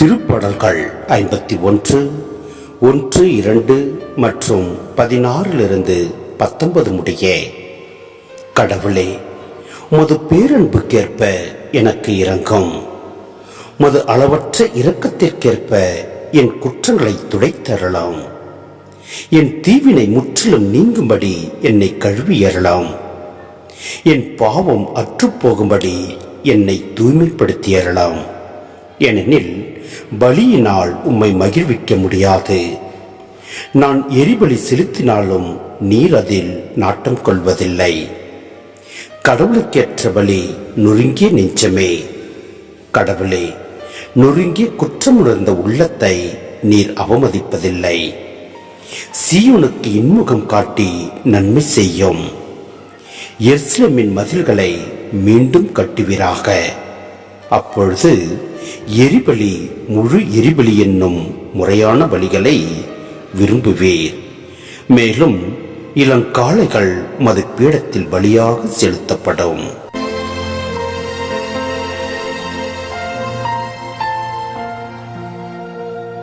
திருப்பாடல்கள் 51 1, 2 மற்றும் 16 19 முடிய. கடவுளே, உமது பேரன்புக்கேற்ப எனக்கு இரங்கும். உமது அளவற்ற இரக்கத்திற்கேற்ப என் குற்றங்களை துடைத்தரலாம். என் தீவினை முற்றிலும் நீங்கும்படி என்னை கழுவியறலாம். என் பாவம் அற்றுப்போகும்படி என்னை தூய்மைப்படுத்தியறலாம். ஏனெனில் பலியினால் உம்மை மகிழ்விக்க முடியாது. நான் எரிபலி செலுத்தினாலும் நீர் அதில் நாட்டம் கொள்வதில்லை. கடவுளுக்கேற்ற பலி நொறுங்கிய நெஞ்சமே. கடவுளே, நொறுங்கிய குற்றமுணர்ந்த உள்ளத்தை நீர் அவமதிப்பதில்லை. சீயோனுக்கு இன்முகம் காட்டி நன்மை செய்யும். எருசலேமின் மதில்களை மீண்டும் கட்டுவீராக. அப்பொழுது எரிபலி முழு எரிபலி என்னும் முறையான பலிகளை விரும்புவீர். மேலும் இளங்காளைகள் மது பீடத்தில் பலியாக செலுத்தப்படும்.